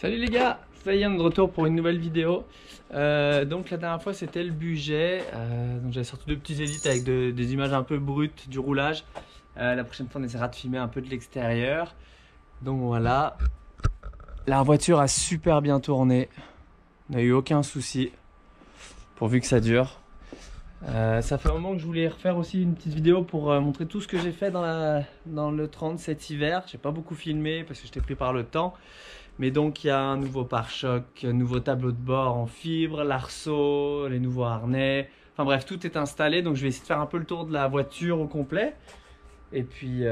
Salut les gars, ça y est, on est de retour pour une nouvelle vidéo. Donc la dernière fois c'était le budget, donc j'avais sorti deux petits edits avec des images un peu brutes du roulage. La prochaine fois on essaiera de filmer un peu de l'extérieur. Donc voilà, la voiture a super bien tourné, on n'a eu aucun souci, pourvu que ça dure. Ça fait un moment que je voulais refaire aussi une petite vidéo pour montrer tout ce que j'ai fait dans le 30 cet hiver. J'ai pas beaucoup filmé parce que j'étais pris par le temps. Mais donc il y a un nouveau pare-choc, un nouveau tableau de bord en fibre, l'arceau, les nouveaux harnais. Enfin bref, tout est installé. Donc je vais essayer de faire un peu le tour de la voiture au complet. Et puis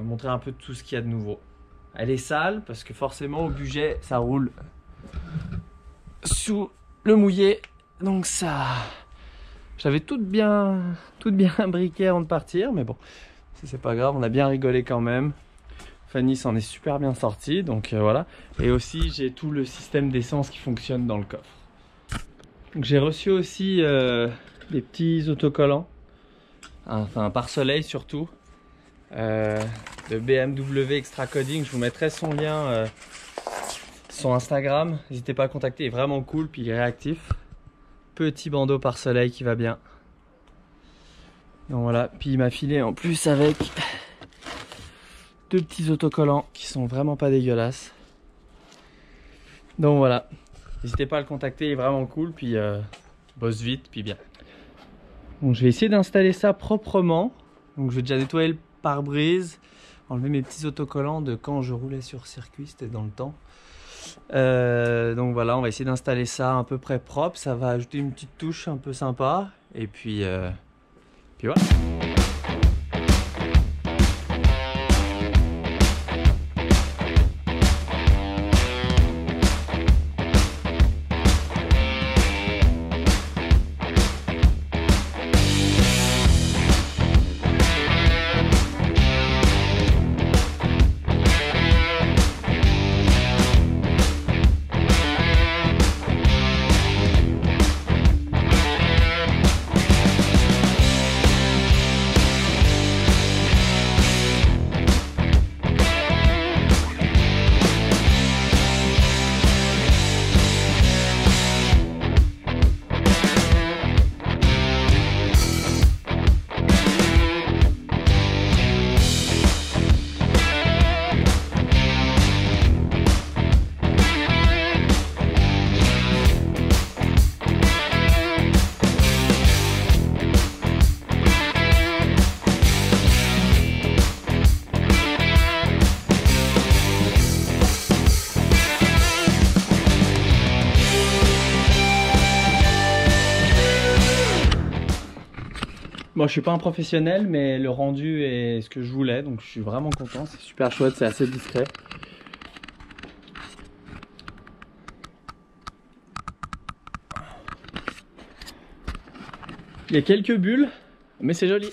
montrer un peu tout ce qu'il y a de nouveau. Elle est sale parce que forcément au budget ça roule sous le mouillé. Donc ça... J'avais tout bien briqué avant de partir, mais bon, ça c'est pas grave, on a bien rigolé quand même. Fanny s'en est super bien sortie, donc voilà. Et aussi, j'ai tout le système d'essence qui fonctionne dans le coffre. J'ai reçu aussi des petits autocollants, enfin un pare-soleil surtout, de BMW Extra Coding. Je vous mettrai son lien, son Instagram. N'hésitez pas à contacter, il est vraiment cool, puis il est réactif. Petit bandeau pare-soleil qui va bien. Donc voilà, puis il m'a filé en plus avec deux petits autocollants qui sont vraiment pas dégueulasses. Donc voilà, n'hésitez pas à le contacter, il est vraiment cool, puis bosse vite, puis bien. Bon, je vais essayer d'installer ça proprement. Donc je vais déjà nettoyer le pare-brise, enlever mes petits autocollants de quand je roulais sur circuit, c'était dans le temps. Donc voilà, on va essayer d'installer ça à peu près propre. Ça va ajouter une petite touche un peu sympa. Et puis voilà. Bon, je suis pas un professionnel, mais le rendu est ce que je voulais, donc je suis vraiment content. C'est super chouette, c'est assez discret. Il y a quelques bulles, mais c'est joli.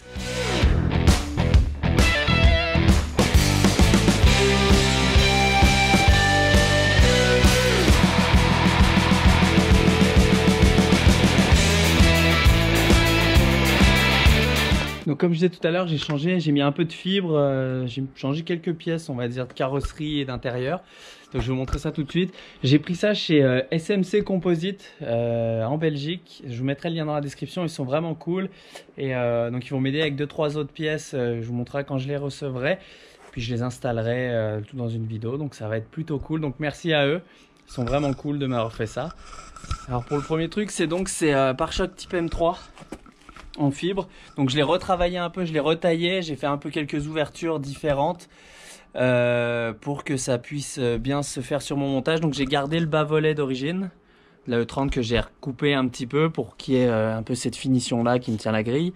Donc comme je disais tout à l'heure, j'ai mis un peu de fibre, j'ai changé quelques pièces, on va dire, de carrosserie et d'intérieur. Donc je vais vous montrer ça tout de suite. J'ai pris ça chez SMC Composite en Belgique. Je vous mettrai le lien dans la description, ils sont vraiment cool. Et donc ils vont m'aider avec 2-3 autres pièces, je vous montrerai quand je les recevrai. Puis je les installerai tout dans une vidéo, donc ça va être plutôt cool. Donc merci à eux, ils sont vraiment cool de m'avoir fait ça. Alors pour le premier truc, c'est pare-choc type M3. En fibre, donc je l'ai retravaillé un peu, je l'ai retaillé, j'ai fait un peu quelques ouvertures différentes pour que ça puisse bien se faire sur mon montage. Donc j'ai gardé le bas-volet d'origine, la E30 que j'ai recoupé un petit peu pour qu'il y ait un peu cette finition là qui me tient la grille.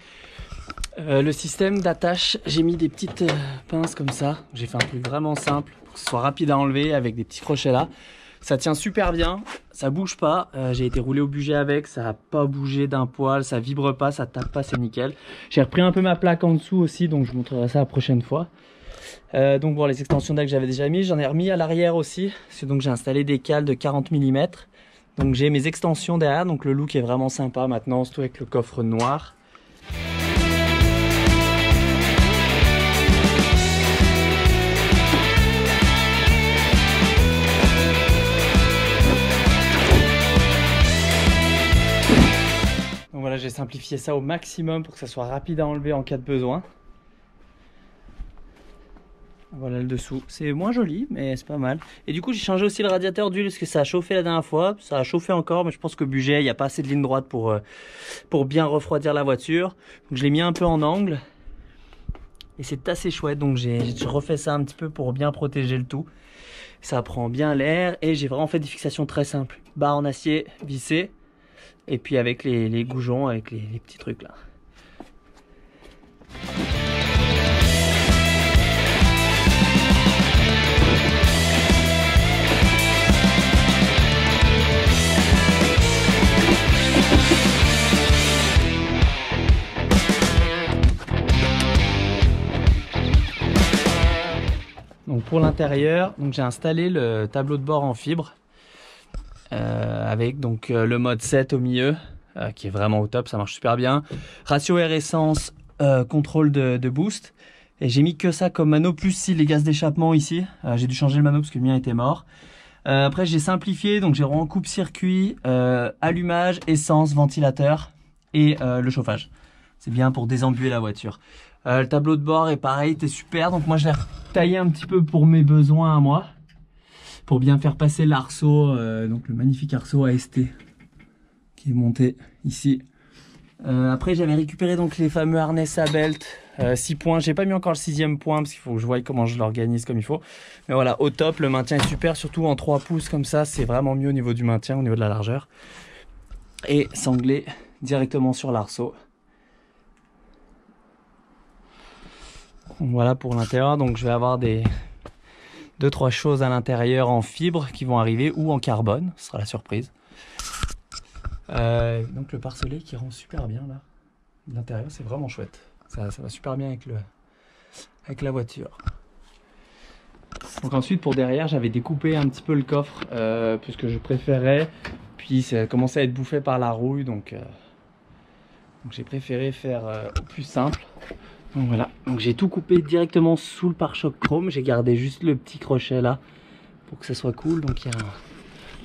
Le système d'attache, j'ai mis des petites pinces comme ça, j'ai fait un truc vraiment simple pour que ce soit rapide à enlever avec des petits crochets là. Ça tient super bien, ça bouge pas, j'ai été roulé au budget avec, ça n'a pas bougé d'un poil, ça vibre pas, ça tape pas, c'est nickel. J'ai repris un peu ma plaque en dessous aussi, donc je vous montrerai ça la prochaine fois. Donc bon, les extensions d'air que j'avais déjà mis, j'en ai remis à l'arrière aussi, donc j'ai installé des cales de 40 mm. Donc j'ai mes extensions derrière, donc le look est vraiment sympa maintenant, surtout avec le coffre noir. j'ai simplifié ça au maximum pour que ça soit rapide à enlever en cas de besoin. Voilà le dessous, c'est moins joli mais c'est pas mal. Et du coup j'ai changé aussi le radiateur d'huile parce que ça a chauffé la dernière fois. Ça a chauffé encore mais je pense que budget, il n'y a pas assez de ligne droite pour bien refroidir la voiture. Donc je l'ai mis un peu en angle. Et c'est assez chouette, donc j'ai refait ça un petit peu pour bien protéger le tout. Ça prend bien l'air et j'ai vraiment fait des fixations très simples. Barre en acier vissée et puis avec les goujons, avec les petits trucs là. Donc pour l'intérieur, j'ai installé le tableau de bord en fibre avec donc le mode 7 au milieu qui est vraiment au top, ça marche super bien. Ratio air essence, contrôle de boost. Et j'ai mis que ça comme mano plus si les gaz d'échappement ici. J'ai dû changer le mano parce que le mien était mort. Après j'ai simplifié, donc j'ai vraiment coupe-circuit, allumage, essence, ventilateur et le chauffage. C'est bien pour désembuer la voiture. Le tableau de bord est pareil, était super. Donc moi je l'ai taillé un petit peu pour mes besoins à moi. Pour bien faire passer l'arceau, donc le magnifique arceau AST qui est monté ici. Après j'avais récupéré donc les fameux harnais à belt 6 points. J'ai pas mis encore le 6e point parce qu'il faut que je voie comment je l'organise comme il faut. Mais voilà, au top, le maintien est super, surtout en 3 pouces comme ça, c'est vraiment mieux au niveau du maintien, au niveau de la largeur. Et sanglé directement sur l'arceau. Voilà pour l'intérieur, donc je vais avoir 2-3 choses à l'intérieur en fibre qui vont arriver ou en carbone, ce sera la surprise. Donc le pare-soleil qui rend super bien là. L'intérieur c'est vraiment chouette, ça va super bien avec la voiture. Donc ensuite pour derrière j'avais découpé un petit peu le coffre puisque je préférais, puis ça a commencé à être bouffé par la rouille donc j'ai préféré faire au plus simple. Donc voilà, donc j'ai tout coupé directement sous le pare-choc chrome, j'ai gardé juste le petit crochet là pour que ça soit cool. Donc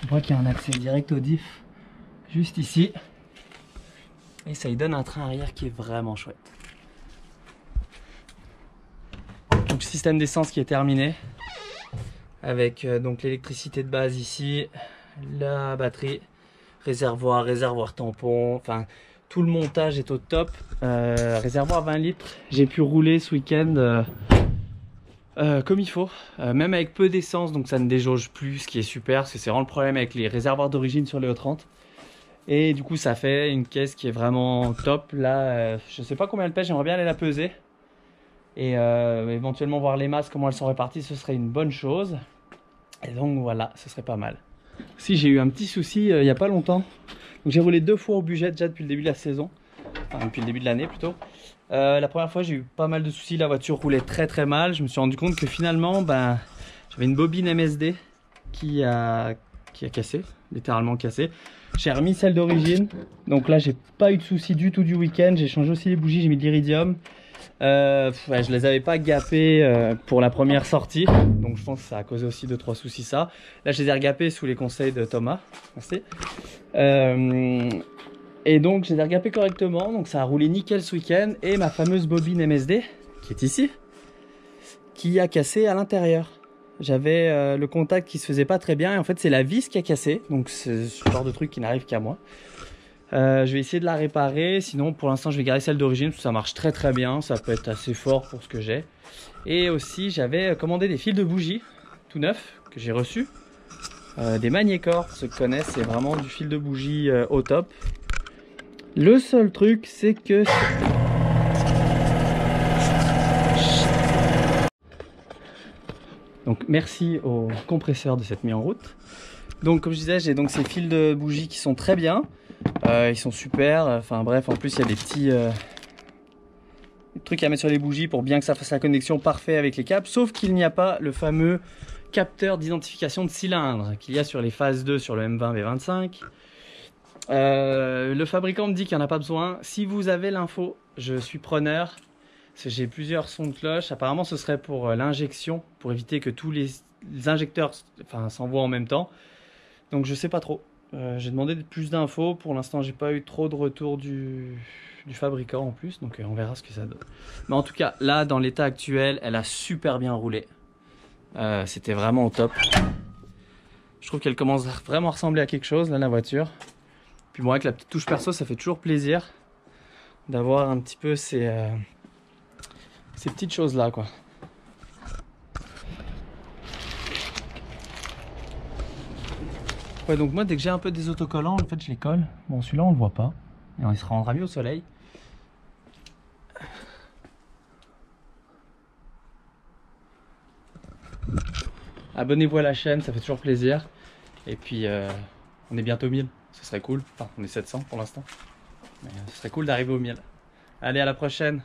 on voit qu'il y a un accès direct au diff juste ici et ça lui donne un train arrière qui est vraiment chouette. Donc système d'essence qui est terminé avec donc l'électricité de base ici, la batterie, réservoir tampon, enfin tout le montage est au top. Réservoir 20 litres, j'ai pu rouler ce week-end comme il faut, même avec peu d'essence, donc ça ne déjauge plus, ce qui est super, parce que c'est vraiment le problème avec les réservoirs d'origine sur les E30. Et du coup ça fait une caisse qui est vraiment top. Là je sais pas combien elle pèse, j'aimerais bien aller la peser. Et éventuellement voir les masses, comment elles sont réparties, ce serait une bonne chose. Et donc voilà, ce serait pas mal. Si j'ai eu un petit souci il n'y a pas longtemps. J'ai roulé 2 fois au budget déjà depuis le début de la saison, enfin depuis le début de l'année plutôt. La première fois j'ai eu pas mal de soucis, la voiture roulait très mal. Je me suis rendu compte que finalement j'avais une bobine MSD qui a cassé, littéralement cassé. J'ai remis celle d'origine, donc là j'ai pas eu de soucis du tout du week-end. J'ai changé aussi les bougies, j'ai mis de l'iridium. Je les avais pas gappées pour la première sortie, donc je pense que ça a causé aussi 2-3 soucis ça. Là je les ai regappées sous les conseils de Thomas, merci. Et donc je les ai regappées correctement, donc ça a roulé nickel ce week-end. Et ma fameuse bobine MSD qui est ici, qui a cassé à l'intérieur. J'avais le contact qui se faisait pas très bien et en fait c'est la vis qui a cassé, donc c'est ce genre de truc qui n'arrive qu'à moi. Je vais essayer de la réparer, sinon pour l'instant je vais garder celle d'origine parce que ça marche très bien, ça peut être assez fort pour ce que j'ai. Et aussi j'avais commandé des fils de bougies tout neufs que j'ai reçus, des Magnécor, pour ceux qui connaissent, c'est vraiment du fil de bougie au top. Le seul truc c'est que... Donc merci au compresseur de cette mise en route. Donc comme je disais, j'ai donc ces fils de bougie qui sont très bien. Ils sont super, enfin bref, en plus il y a des petits trucs à mettre sur les bougies pour bien que ça fasse la connexion parfaite avec les câbles, sauf qu'il n'y a pas le fameux capteur d'identification de cylindre qu'il y a sur les phases 2 sur le M20 V25. Le fabricant me dit qu'il n'y en a pas besoin. Si vous avez l'info, je suis preneur, parce que j'ai plusieurs sons de cloche. Apparemment ce serait pour l'injection, pour éviter que tous les injecteurs s'envoient en même temps. Donc je sais pas trop. J'ai demandé plus d'infos. Pour l'instant, j'ai pas eu trop de retour du fabricant en plus, donc on verra ce que ça donne. Mais en tout cas, là, dans l'état actuel, elle a super bien roulé. C'était vraiment au top. Je trouve qu'elle commence vraiment à ressembler à quelque chose, là, la voiture. Puis bon, avec la petite touche perso, ça fait toujours plaisir d'avoir un petit peu ces petites choses-là, quoi. Ouais, donc moi, dès que j'ai un peu des autocollants, en fait, je les colle. Bon, celui-là, on le voit pas. Et il se rendra mieux au soleil. Abonnez-vous à la chaîne, ça fait toujours plaisir. Et puis, on est bientôt 1000. Ce serait cool. Enfin, on est 700 pour l'instant. Mais ce serait cool d'arriver au 1000. Allez, à la prochaine.